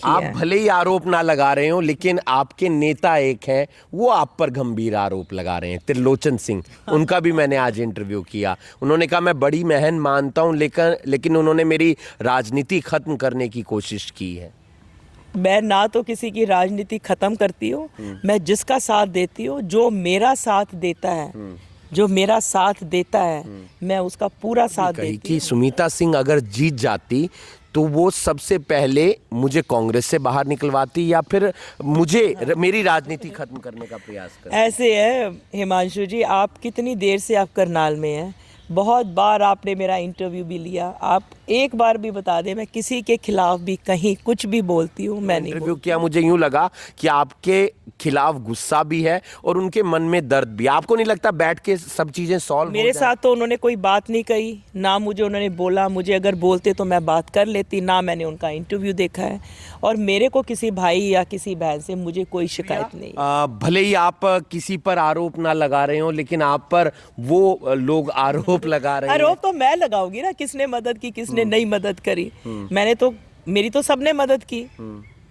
की आप है। भले ही आरोप ना लगा रहे हो, लेकिन आपके नेता एक हैं, वो आप पर गंभीर आरोप लगा रहे हैं, त्रिलोचन सिंह। उनका भी मैंने आज इंटरव्यू किया। उन्होंने कहा मैं बड़ी बहन मानता हूं, लेकिन उन्होंने मेरी राजनीति खत्म करने की कोशिश की है। मैं ना तो किसी की राजनीति खत्म करती हूँ, मैं जिसका साथ देती हूँ, जो मेरा साथ देता है, जो मेरा साथ देता है, मैं उसका पूरा भी साथ कही देती कि हूँ। सुमीता सिंह अगर जीत जाती तो वो सबसे पहले मुझे कांग्रेस से बाहर निकलवाती, या फिर मेरी राजनीति खत्म करने का प्रयास करती। ऐसे है हिमांशु जी, आप कितनी देर से आप करनाल में हैं, बहुत बार आपने मेरा इंटरव्यू भी लिया, आप एक बार भी बता दें मैं किसी के खिलाफ भी कहीं कुछ भी बोलती हूँ, मैं नहीं इंटरव्यू बोलती। किया, मुझे यूं लगा कि आपके खिलाफ गुस्सा भी है और उनके मन में दर्द भी। आपको नहीं लगता बैठ के सब चीजें सॉल्व हो मेरे जाए? साथ तो उन्होंने कोई बात नहीं कही, ना मुझे उन्होंने बोला, मुझे अगर बोलते तो मैं बात कर लेती, ना मैंने उनका इंटरव्यू देखा है, और मेरे को किसी भाई या किसी बहन से मुझे कोई शिकायत नहीं है। भले ही आप किसी पर आरोप ना लगा रहे हो, लेकिन आप पर वो लोग आरोप लगा रहे हैं। आरोप तो मैं लगाऊंगी ना, किसने मदद की किसने नहीं मदद करी। मैंने तो, मेरी तो सबने मदद की,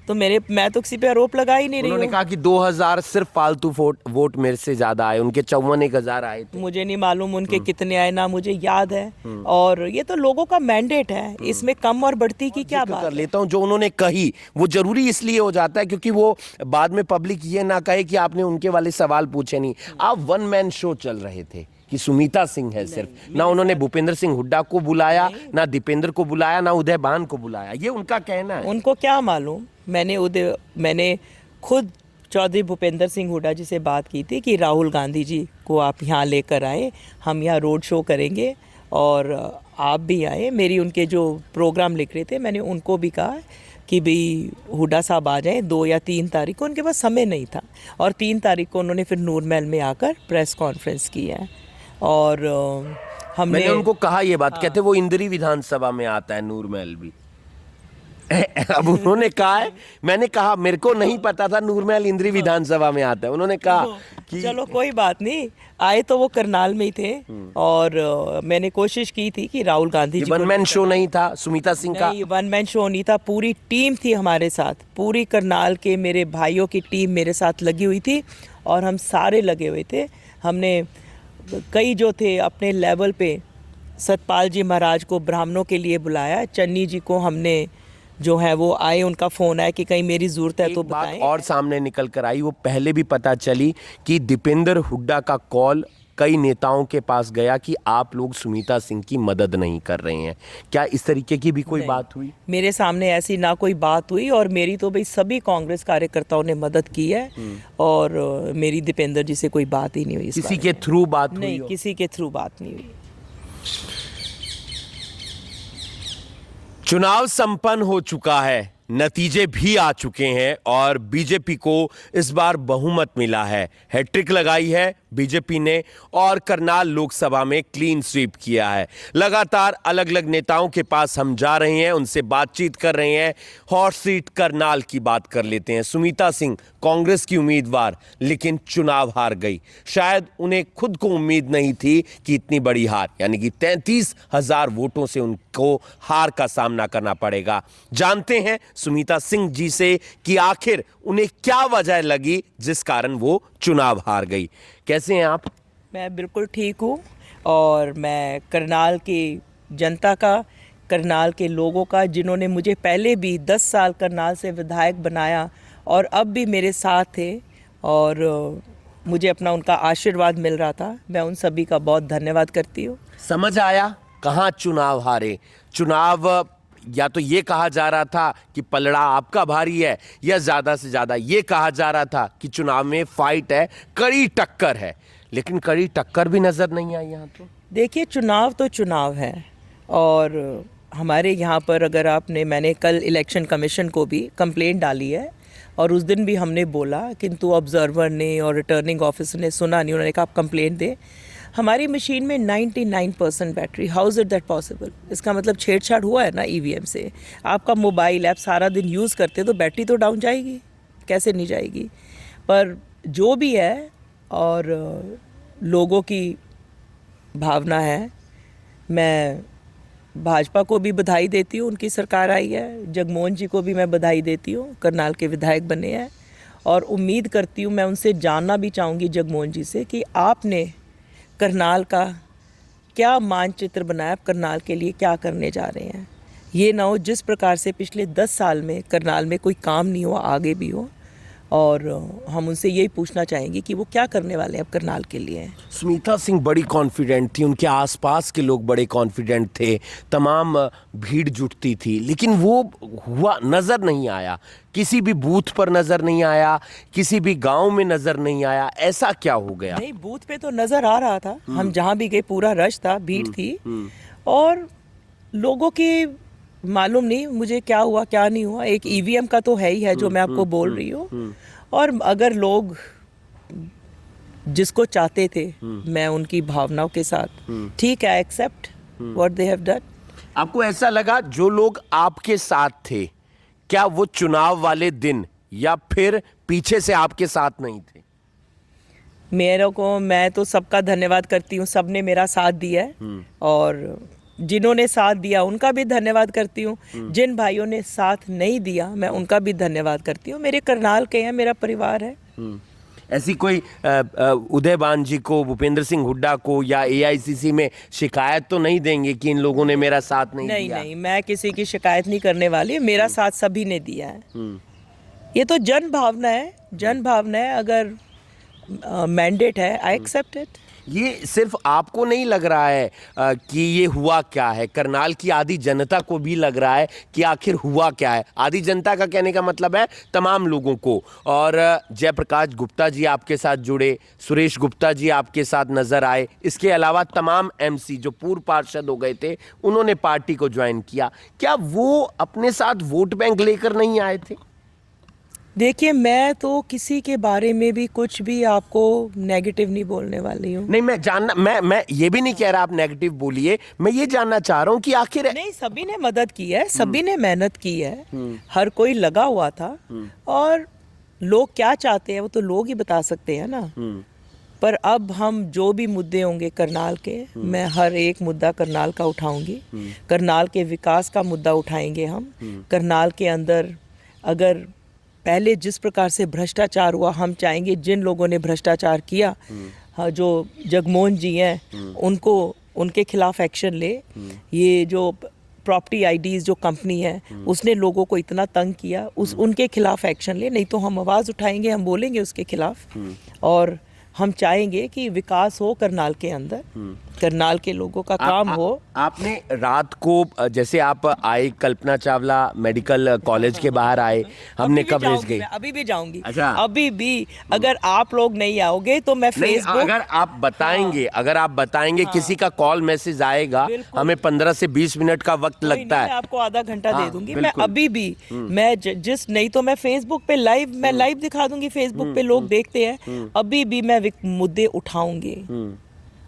तो मैं तो किसी पे आरोप लगा ही नहीं रही उन्होंने हूँ। कहा कि 2000 सिर्फ फालतू वोट मेरे से ज्यादा आए, उनके 54,000 आए थे। मुझे नहीं मालूम उनके कितने आए, ना मुझे याद है, और ये तो लोगों का मैंडेट है, इसमें कम और बढ़ती की क्या जिक्र बात कर है। लेता हूं, जो उन्होंने कही वो जरूरी इसलिए हो जाता है क्योंकि वो बाद में पब्लिक ये ना कहे कि आपने उनके वाले सवाल पूछे नहीं। आप वन मैन शो चल रहे थे कि सुमीता सिंह है सिर्फ, ना उन्होंने भूपेंद्र सिंह हुड्डा को बुलाया, ना दीपेंद्र को बुलाया, ना उदय भान को बुलाया, ये उनका कहना है। उनको क्या मालूम, मैंने खुद चौधरी भूपेंद्र सिंह हुड्डा जी से बात की थी कि राहुल गांधी जी को आप यहाँ लेकर आए, हम यहाँ रोड शो करेंगे और आप भी आए। मेरी उनके जो प्रोग्राम लिख रहे थे, मैंने उनको भी कहा कि भाई हुड्डा साहब आ जाएं 2 या 3 तारीख को, उनके पास समय नहीं था, और 3 तारीख को उन्होंने फिर नूर महल में आकर प्रेस कॉन्फ्रेंस की है। और हमने मैंने उनको कहा ये बात, कहते वो इंदिरी विधानसभा में आता है नूर महल भी। अब उन्होंने कहा है, मैंने कहा मेरे को नहीं पता था नूर महल इंदिरी विधानसभा में आता है। उन्होंने कहा कि चलो कोई बात नहीं, आए तो वो करनाल में ही थे, और मैंने कोशिश की थी कि राहुल गांधी ये जी वन को मैन शो नहीं था सुमीता सिंह का। नहीं, वन मैन शो नहीं था, पूरी टीम थी हमारे साथ, पूरी करनाल के मेरे भाइयों की टीम मेरे साथ लगी हुई थी, और हम सारे लगे हुए थे। हमने कई जो थे अपने लेवल पे, सतपाल जी महाराज को ब्राह्मणों के लिए बुलाया, चन्नी जी को हमने जो है वो आए, उनका फ़ोन आया कि कहीं मेरी ज़रूरत है एक तो बात बताएं। और सामने निकल कर आई, वो पहले भी पता चली कि दीपेंद्र हुड्डा का कॉल कई नेताओं के पास गया कि आप लोग सुमीता सिंह की मदद नहीं कर रहे हैं। क्या इस तरीके की भी कोई नहीं, बात हुई? मेरे सामने ऐसी ना कोई बात हुई, और मेरी तो भाई सभी कांग्रेस कार्यकर्ताओं ने मदद की है, और मेरी दीपेंद्र जी से कोई बात ही नहीं हुई इस किसी बारे के में। थ्रू बात हुई नहीं, हो? किसी के थ्रू बात नहीं हुई। चुनाव संपन्न हो चुका है, नतीजे भी आ चुके हैं और बीजेपी को इस बार बहुमत मिला है। हैट्रिक लगाई है बीजेपी ने और करनाल लोकसभा में क्लीन स्वीप किया है। लगातार अलग अलग नेताओं के पास हम जा रहे हैं, उनसे बातचीत कर रहे हैं। हॉट सीट करनाल की बात कर लेते हैं। सुमीता सिंह कांग्रेस की उम्मीदवार, लेकिन चुनाव हार गई। शायद उन्हें खुद को उम्मीद नहीं थी कि इतनी बड़ी हार, यानी कि 33,000 वोटों से उनको हार का सामना करना पड़ेगा। जानते हैं सुमीता सिंह जी से कि आखिर उन्हें क्या वजह लगी जिस कारण वो चुनाव हार गई। कैसे हैं आप? मैं बिल्कुल ठीक हूँ, और मैं करनाल की जनता का, करनाल के लोगों का, जिन्होंने मुझे पहले भी 10 साल करनाल से विधायक बनाया और अब भी मेरे साथ थे, और मुझे अपना उनका आशीर्वाद मिल रहा था, मैं उन सभी का बहुत धन्यवाद करती हूँ। समझ आया कहां चुनाव हारे? चुनाव या तो ये कहा जा रहा था कि पलड़ा आपका भारी है, या ज्यादा से ज्यादा ये कहा जा रहा था कि चुनाव में फाइट है, कड़ी टक्कर है, लेकिन कड़ी टक्कर भी नजर नहीं आई यहां तो। देखिए, चुनाव तो चुनाव है, और हमारे यहाँ पर अगर मैंने कल इलेक्शन कमीशन को भी कंप्लेंट डाली है, और उस दिन भी हमने बोला, किंतु ऑब्जर्वर ने और रिटर्निंग ऑफिसर ने सुना नहीं, उन्होंने कहा आप कंप्लेंट दें। हमारी मशीन में 99% battery, how is it that possible? इसका मतलब छेड़छाड़ हुआ है ना ईवीएम से। आपका मोबाइल ऐप सारा दिन यूज़ करते तो बैटरी तो डाउन जाएगी, कैसे नहीं जाएगी? पर जो भी है, और लोगों की भावना है, मैं भाजपा को भी बधाई देती हूँ, उनकी सरकार आई है। जगमोहन जी को भी मैं बधाई देती हूँ, करनाल के विधायक बने हैं। और उम्मीद करती हूँ, मैं उनसे जानना भी चाहूँगी जगमोहन जी से कि आपने करनाल का क्या मानचित्र बनाया, आप करनाल के लिए क्या करने जा रहे हैं। ये ना हो जिस प्रकार से पिछले 10 साल में करनाल में कोई काम नहीं हुआ, आगे भी हो। और हम उनसे यही पूछना चाहेंगे कि वो क्या करने वाले हैं अब करनाल के लिए। सुनीता सिंह बड़ी कॉन्फिडेंट थी, उनके आसपास के लोग बड़े कॉन्फिडेंट थे, तमाम भीड़ जुटती थी, लेकिन वो हुआ नज़र नहीं आया। किसी भी बूथ पर नज़र नहीं आया, किसी भी गांव में नज़र नहीं आया। ऐसा क्या हो गया? नहीं, बूथ पे तो नज़र आ रहा था। हम जहाँ भी गए पूरा रश था, भीड़ थी। और लोगों की मालूम नहीं मुझे क्या हुआ क्या नहीं हुआ। एक ईवीएम का तो है ही है जो मैं आपको बोल रही हूँ। और अगर लोग जिसको चाहते थे, मैं उनकी भावनाओं के साथ, ठीक है, except what they have done. आपको ऐसा लगा जो लोग आपके साथ थे, क्या वो चुनाव वाले दिन या फिर पीछे से आपके साथ नहीं थे? मैं तो सबका धन्यवाद करती हूँ, सबने मेरा साथ दिया है। और जिन्होंने साथ दिया उनका भी धन्यवाद करती हूँ। जिन भाइयों ने साथ नहीं दिया मैं उनका भी धन्यवाद करती हूँ। मेरे करनाल के हैं, मेरा परिवार है। ऐसी कोई उदयबान जी को, भूपेंद्र सिंह हुड्डा को या एआईसीसी में शिकायत तो नहीं देंगे कि इन लोगों ने मेरा साथ नहीं दिया? नहीं, मैं किसी की शिकायत नहीं करने वाली। मेरा साथ सभी ने दिया है। ये तो जन भावना है, जन भावना है। अगर मैंडेट है, आई एक्सेप्ट इट। ये सिर्फ आपको नहीं लग रहा है कि ये हुआ क्या है, करनाल की आधी जनता को भी लग रहा है कि आखिर हुआ क्या है। आधी जनता का कहने का मतलब है तमाम लोगों को। और जयप्रकाश गुप्ता जी आपके साथ जुड़े, सुरेश गुप्ता जी आपके साथ नजर आए, इसके अलावा तमाम एमसी जो पूर्व पार्षद हो गए थे उन्होंने पार्टी को ज्वाइन किया। क्या वो अपने साथ वोट बैंक लेकर नहीं आए थे? देखिए, मैं तो किसी के बारे में भी कुछ भी आपको नेगेटिव नहीं बोलने वाली हूँ। नहीं, मैं ये भी नहीं कह रहा आप नेगेटिव बोलिए, मैं ये जानना चाह रहा हूँ कि आखिर नहीं, सभी ने मदद की है, सभी ने मेहनत की है, हर कोई लगा हुआ था। और लोग क्या चाहते हैं वो तो लोग ही बता सकते हैं ना। पर अब हम जो भी मुद्दे होंगे करनाल के, मैं हर एक मुद्दा करनाल का उठाऊंगी। करनाल के विकास का मुद्दा उठाएंगे हम। करनाल के अंदर अगर पहले जिस प्रकार से भ्रष्टाचार हुआ, हम चाहेंगे जिन लोगों ने भ्रष्टाचार किया, हाँ, जो जगमोहन जी हैं, उनको, उनके खिलाफ एक्शन ले। ये जो प्रॉपर्टी आईडीज जो कंपनी है उसने लोगों को इतना तंग किया, उनके खिलाफ एक्शन ले। नहीं तो हम आवाज़ उठाएंगे, हम बोलेंगे उसके खिलाफ। और हम चाहेंगे कि विकास हो करनाल के अंदर, करनाल के लोगों का काम हो। आपने रात को जैसे आप आए, कल्पना चावला मेडिकल कॉलेज के बाहर आए, हमने कवरेज गई। अभी भी जाऊंगी। अच्छा। अभी भी अगर आप लोग नहीं आओगे तो मैं फेसबुक, अगर आप बताएंगे किसी का कॉल मैसेज आएगा, हमें 15 से 20 मिनट का वक्त लगता है। मैं आपको आधा घंटा दे दूंगी। मैं अभी भी, मैं जिस, नहीं तो मैं फेसबुक पे लाइव, मैं लाइव दिखा दूंगी, फेसबुक पे लोग देखते हैं। अभी भी मैं मुद्दे उठाऊंगी।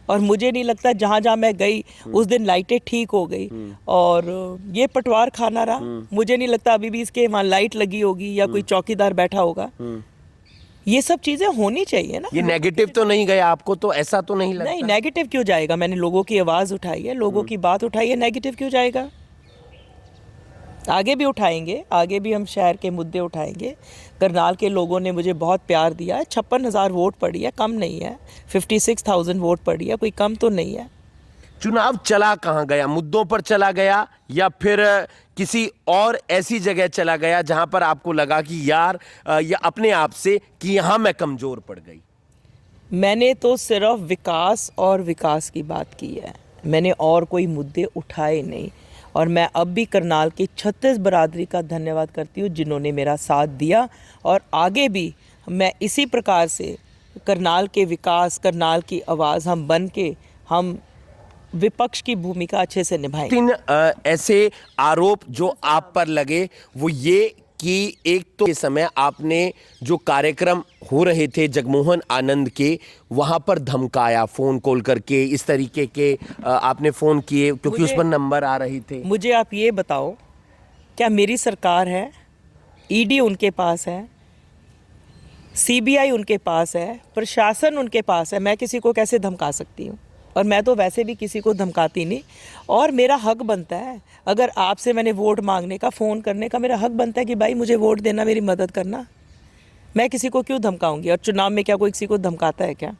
और मुझे नहीं लगता, जहाँ जहाँ मैं गई उस दिन लाइटें ठीक हो गई। और ये पटवार खाना रहा, मुझे नहीं लगता अभी भी इसके वहाँ लाइट लगी होगी या कोई चौकीदार बैठा होगा। ये सब चीजें होनी चाहिए ना। ये नेगेटिव तो नहीं गया आपको? तो ऐसा तो नहीं लगता? नहीं, नेगेटिव क्यों जाएगा? मैंने लोगों की आवाज उठाई है, लोगों की बात उठाई है, नेगेटिव क्यों जाएगा? आगे भी उठाएंगे, आगे भी हम शहर के मुद्दे उठाएंगे। करनाल के लोगों ने मुझे बहुत प्यार दिया है। 56,000 वोट पड़ी है, कम नहीं है। 56,000 वोट पड़ी है, कोई कम तो नहीं है। चुनाव चला कहाँ गया? मुद्दों पर चला गया या फिर किसी और ऐसी जगह चला गया जहां पर आपको लगा कि यार, या अपने आप से कि यहां मैं कमजोर पड़ गई? मैंने तो सिर्फ विकास और विकास की बात की है, मैंने और कोई मुद्दे उठाए नहीं। और मैं अब भी करनाल की 36 बरादरी का धन्यवाद करती हूँ जिन्होंने मेरा साथ दिया। और आगे भी मैं इसी प्रकार से करनाल के विकास, करनाल की आवाज़ हम बन के, हम विपक्ष की भूमिका अच्छे से निभाएंगे। 3 ऐसे आरोप जो आप पर लगे वो ये कि एक तो इस समय आपने जो कार्यक्रम हो रहे थे जगमोहन आनंद के, वहां पर धमकाया, फोन कॉल करके, इस तरीके के आपने फोन किए क्योंकि उस पर नंबर आ रही थे। मुझे आप ये बताओ, क्या मेरी सरकार है, ईडी उनके पास है, सीबीआई उनके पास है, प्रशासन उनके पास है, मैं किसी को कैसे धमका सकती हूँ? और मैं तो वैसे भी किसी को धमकाती नहीं, और मेरा हक बनता है, अगर आपसे मैंने वोट मांगने का, फ़ोन करने का, मेरा हक बनता है कि भाई मुझे वोट देना, मेरी मदद करना। मैं किसी को क्यों धमकाऊंगी? और चुनाव में क्या कोई किसी को धमकाता है क्या?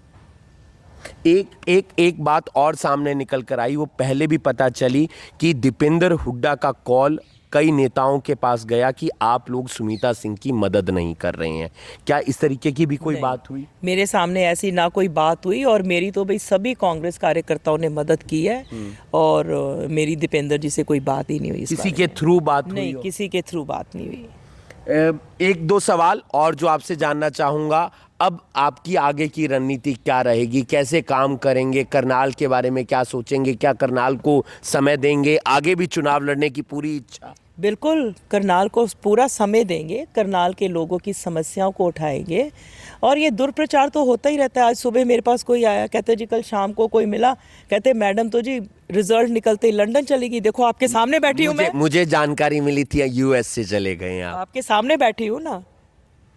एक बात और सामने निकल कर आई, वो पहले भी पता चली कि दीपेंद्र हुड्डा का कॉल कई नेताओं के पास गया कि आप लोग सुनीता सिंह की मदद नहीं कर रहे हैं। क्या इस तरीके की भी कोई नहीं, बात हुई? मेरे सामने ऐसी ना कोई बात हुई, और मेरी तो भाई सभी कांग्रेस कार्यकर्ताओं ने मदद की है, और मेरी दीपेंद्र जी से कोई बात ही नहीं हुई इस किसी बारे के में। थ्रू बात हुई नहीं, हो? किसी के थ्रू बात नहीं हुई। एक दो सवाल और जो आपसे जानना चाहूंगा, अब आपकी आगे की रणनीति क्या रहेगी, कैसे काम करेंगे, करनाल के बारे में क्या सोचेंगे, क्या करनाल को समय देंगे, आगे भी चुनाव लड़ने की पूरी इच्छा? बिल्कुल, करनाल को पूरा समय देंगे, करनाल के लोगों की समस्याओं को उठाएंगे, और ये दुष्प्रचार तो होता ही रहता है। आज सुबह मेरे पास कोई आया, कहते जी कल शाम को कोई मिला, कहते मैडम तो जी रिजल्ट निकलते ही लंदन चली गई। देखो आपके सामने बैठी हूँ मैं, मुझे जानकारी मिली थी यूएस से चले गए आप। आपके सामने बैठी हूँ ना।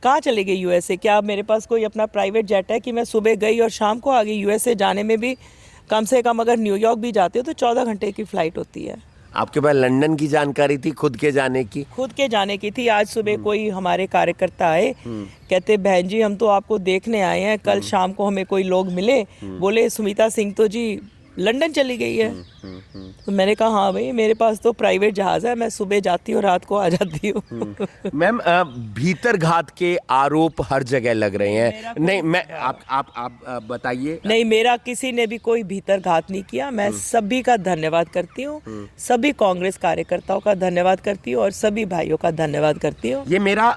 कहाँ चले गई यूएसए? क्या मेरे पास कोई अपना प्राइवेट जेट है कि मैं सुबह गई और शाम को आ गई? यूएसए जाने में भी कम से कम, अगर न्यूयॉर्क भी जाते हो तो 14 घंटे की फ़्लाइट होती है। आपके पास लंदन की जानकारी थी, खुद के जाने की? खुद के जाने की थी। आज सुबह कोई हमारे कार्यकर्ता आए, कहते बहन जी हम तो आपको देखने आए हैं, कल शाम को हमें कोई लोग मिले, बोले सुनीता सिंह तो जी लंदन चली गई है। तो मैंने कहा हाँ भाई, मेरे पास तो प्राइवेट जहाज़ है, मैं सुबह जाती हूँ रात को आ जाती हूँ। मैम, भीतर घात के आरोप हर जगह लग रहे हैं। नहीं, मैं आप बताइए। नहीं, मेरा किसी ने भी कोई भीतर घात नहीं किया। मैं सभी का धन्यवाद करती हूँ, सभी कांग्रेस कार्यकर्ताओं का धन्यवाद करती हूँ, और सभी भाइयों का धन्यवाद करती हूँ। ये मेरा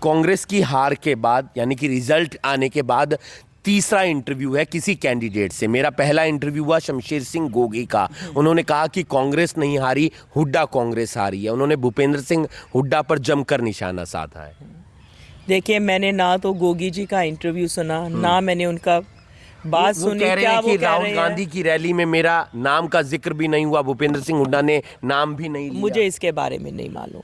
कांग्रेस की हार के बाद, यानी कि रिजल्ट आने के बाद तीसरा इंटरव्यू है किसी कैंडिडेट से। मेरा पहला इंटरव्यू हुआ शमशेर सिंह गोगी का। उन्होंने कहा कि कांग्रेस नहीं हारी, हुड्डा कांग्रेस हारी है। उन्होंने भूपेंद्र सिंह हुड्डा पर जमकर निशाना साधा है। देखिए, मैंने ना तो गोगी जी का इंटरव्यू सुना, ना मैंने उनका बात वो सुनी। कह रहे क्या हैं वो कि कह राहुल रहे गांधी हैं? की रैली में मेरा नाम का जिक्र भी नहीं हुआ, भूपेंद्र सिंह हुड्डा ने नाम भी नहीं लिया। मुझे इसके बारे में नहीं मालूम।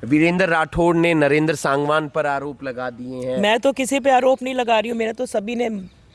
वीरेंद्र राठौड़ ने नरेंद्र सांगवान पर आरोप लगा दिए हैं। मैं तो किसी पे आरोप नहीं लगा रही हूँ, मेरा तो सभी ने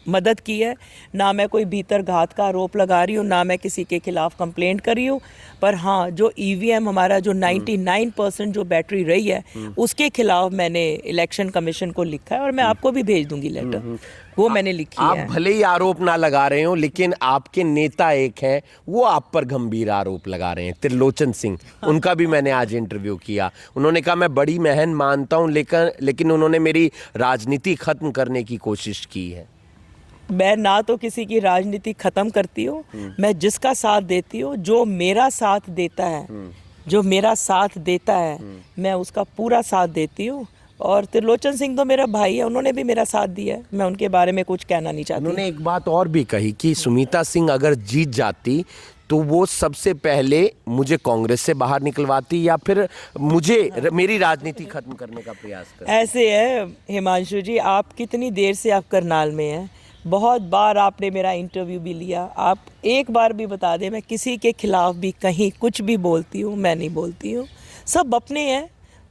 मदद की है। ना मैं कोई भीतर घात का आरोप लगा रही हूँ, ना मैं किसी के खिलाफ कंप्लेंट कर रही हूँ। पर हाँ, जो ईवीएम हमारा जो 99% जो बैटरी रही है, उसके खिलाफ मैंने इलेक्शन कमीशन को लिखा है, और मैं आपको भी भेज दूंगी लेटर, वो मैंने लिखी आप है। भले ही आरोप ना लगा रहे हो, लेकिन आपके नेता एक हैं, वो आप पर गंभीर आरोप लगा रहे हैं, त्रिलोचन सिंह। उनका भी मैंने आज इंटरव्यू किया। उन्होंने कहा मैं बड़ी महन मानता हूं, लेकिन उन्होंने मेरी राजनीति खत्म करने की कोशिश की है। मैं ना तो किसी की राजनीति खत्म करती हूँ, मैं जिसका साथ देती हूँ, जो मेरा साथ देता है, जो मेरा साथ देता है, मैं उसका पूरा साथ देती हूँ। और त्रिलोचन सिंह तो मेरा भाई है, उन्होंने भी मेरा साथ दिया है, मैं उनके बारे में कुछ कहना नहीं चाहती। उन्होंने एक बात और भी कही कि सुनीता सिंह अगर जीत जाती तो वो सबसे पहले मुझे कांग्रेस से बाहर निकलवाती, या फिर मेरी राजनीति खत्म करने का प्रयास करती। ऐसे है हिमांशु जी, आप कितनी देर से आप करनाल में हैं, बहुत बार आपने मेरा इंटरव्यू भी लिया। आप एक बार भी बता दें, मैं किसी के खिलाफ भी कहीं कुछ भी बोलती हूँ? मैं नहीं बोलती हूँ। सब अपने हैं,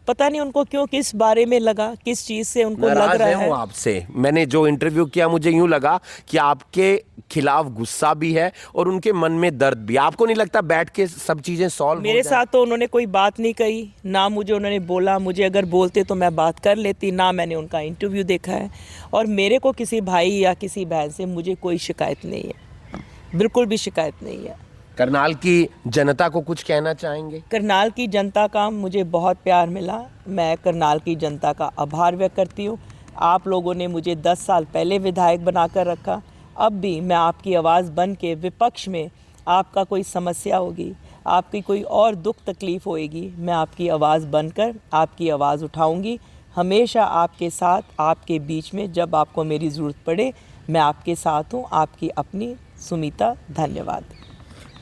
पता नहीं उनको क्यों, किस बारे में लगा, किस चीज़ से उनको लग नाराज रहा है है। वो आपसे। मैंने जो इंटरव्यू किया, मुझे यूं लगा कि आपके खिलाफ गुस्सा भी है और उनके मन में दर्द भी। आपको नहीं लगता बैठ के सब चीजें सॉल्व हो मेरे जाएं? साथ तो उन्होंने कोई बात नहीं कही, ना मुझे उन्होंने बोला। मुझे अगर बोलते तो मैं बात कर लेती, ना मैंने उनका इंटरव्यू देखा है। और मेरे को किसी भाई या किसी बहन से मुझे कोई शिकायत नहीं है, बिल्कुल भी शिकायत नहीं है। करनाल की जनता को कुछ कहना चाहेंगे? करनाल की जनता का मुझे बहुत प्यार मिला, मैं करनाल की जनता का आभार व्यक्त करती हूँ। आप लोगों ने मुझे 10 साल पहले विधायक बनाकर रखा, अब भी मैं आपकी आवाज़ बन के विपक्ष में, आपका कोई समस्या होगी, आपकी कोई और दुख तकलीफ़ होएगी, मैं आपकी आवाज़ बनकर आपकी आवाज़ उठाऊंगी। हमेशा आपके साथ, आपके बीच में, जब आपको मेरी ज़रूरत पड़े मैं आपके साथ हूँ। आपकी अपनी सुमिता। धन्यवाद।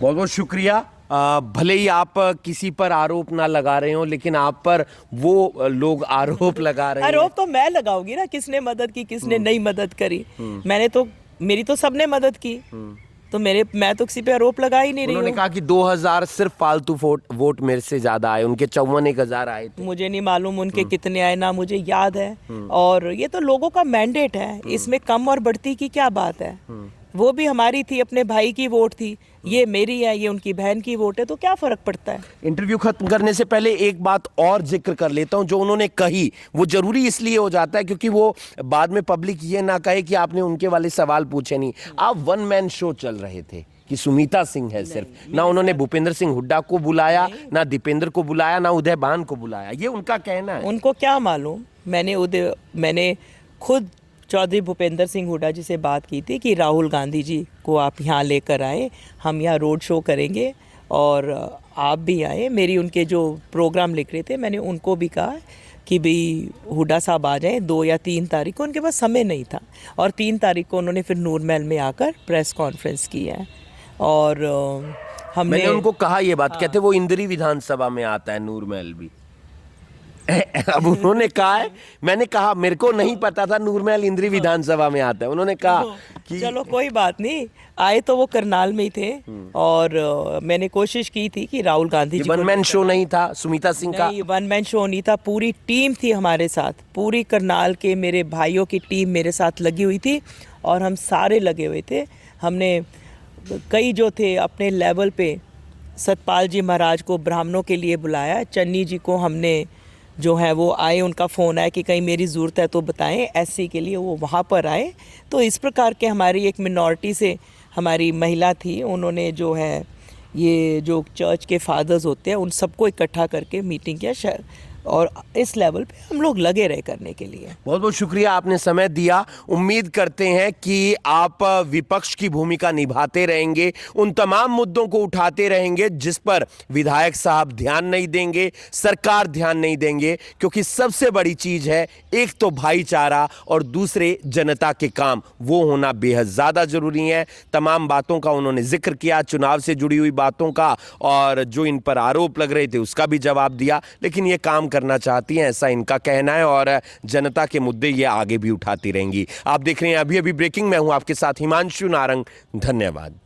बहुत बहुत शुक्रिया। भले ही आप किसी पर आरोप ना लगा रहे हो, लेकिन आप पर वो लोग आरोप लगा रहे हैं। आरोप तो मैं लगाऊंगी ना, किसने मदद की, किसने नहीं मदद करी। मैंने तो, मेरी तो सबने मदद की, तो मैं तो किसी पे आरोप लगा ही नहीं रही उन्होंने हूँ। कहा कि 2000 सिर्फ फालतू वोट मेरे से ज्यादा आए, उनके 54,000 आए थे। मुझे नहीं मालूम उनके कितने आए, ना मुझे याद है। और ये तो लोगों का मैंडेट है, इसमें कम और बढ़ती की क्या बात है? वो भी हमारी थी, अपने भाई की वोट थी, ये मेरी है, ये उनकी बहन की वोट है, तो क्या फर्क पड़ता है। इंटरव्यू खत्म करने से पहले एक बात और जिक्र कर लेता हूं, जो उन्होंने कही वो जरूरी इसलिए हो जाता है क्योंकि वो बाद में पब्लिक ये ना कहे कि आपने उनके वाले सवाल पूछे नहीं। आप वन मैन शो चल रहे थे कि सुमीता सिंह है सिर्फ, ना उन्होंने भूपेंद्र सिंह हुड्डा को बुलाया, ना दीपेंद्र को बुलाया, ना उदय भान को बुलाया, ये उनका कहना है। उनको क्या मालूम। मैंने खुद चौधरी भूपेंद्र सिंह हुड्डा जी से बात की थी कि राहुल गांधी जी को आप यहाँ लेकर आए, हम यहाँ रोड शो करेंगे और आप भी आए। मेरी उनके जो प्रोग्राम लिख रहे थे, मैंने उनको भी कहा कि भाई हुड्डा साहब आ जाएं 2 या 3 तारीख को। उनके पास समय नहीं था और 3 तारीख को उन्होंने फिर नूर महल में आकर प्रेस कॉन्फ्रेंस की है। और मैंने उनको कहा ये बात, कहते वो इंदिरी विधानसभा में आता है नूर महल भी। अब उन्होंने कहा है, मैंने कहा मेरे को नहीं पता था नूर महल इंदिरी विधानसभा में आता है। उन्होंने कहा कि चलो कोई बात नहीं, आए तो वो करनाल में ही थे। और मैंने कोशिश की थी कि Rahul Gandhi ji one man show नहीं था सुमीता सिंह का, नहीं, वन मैन शो नहीं था, पूरी टीम थी हमारे साथ, पूरी करनाल के मेरे भाइयों की टीम मेरे साथ लगी हुई थी और हम सारे लगे हुए थे। हमने कई जो थे अपने लेवल पे, सतपाल जी महाराज को ब्राह्मणों के लिए बुलाया, चन्नी जी को हमने जो है वो आए, उनका फ़ोन आया कि कहीं मेरी ज़रूरत है तो बताएं, एससी के लिए वो वहाँ पर आए। तो इस प्रकार के हमारी एक मिनॉरिटी से हमारी महिला थी, उन्होंने जो है ये जो चर्च के फादर्स होते हैं उन सबको इकट्ठा करके मीटिंग किया और इस लेवल पे हम लोग लगे रहे करने के लिए। बहुत बहुत शुक्रिया, आपने समय दिया। उम्मीद करते हैं कि आप विपक्ष की भूमिका निभाते रहेंगे, उन तमाम मुद्दों को उठाते रहेंगे जिस पर विधायक साहब ध्यान नहीं देंगे, सरकार ध्यान नहीं देंगे, क्योंकि सबसे बड़ी चीज है एक तो भाईचारा और दूसरे जनता के काम, वो होना बेहद ज्यादा जरूरी है। तमाम बातों का उन्होंने जिक्र किया, चुनाव से जुड़ी हुई बातों का, और जो इन पर आरोप लग रहे थे उसका भी जवाब दिया। लेकिन ये काम करना चाहती हैं ऐसा इनका कहना है और जनता के मुद्दे ये आगे भी उठाती रहेंगी। आप देख रहे हैं अभी अभी ब्रेकिंग, मैं हूं आपके साथ हिमांशु नारंग। धन्यवाद।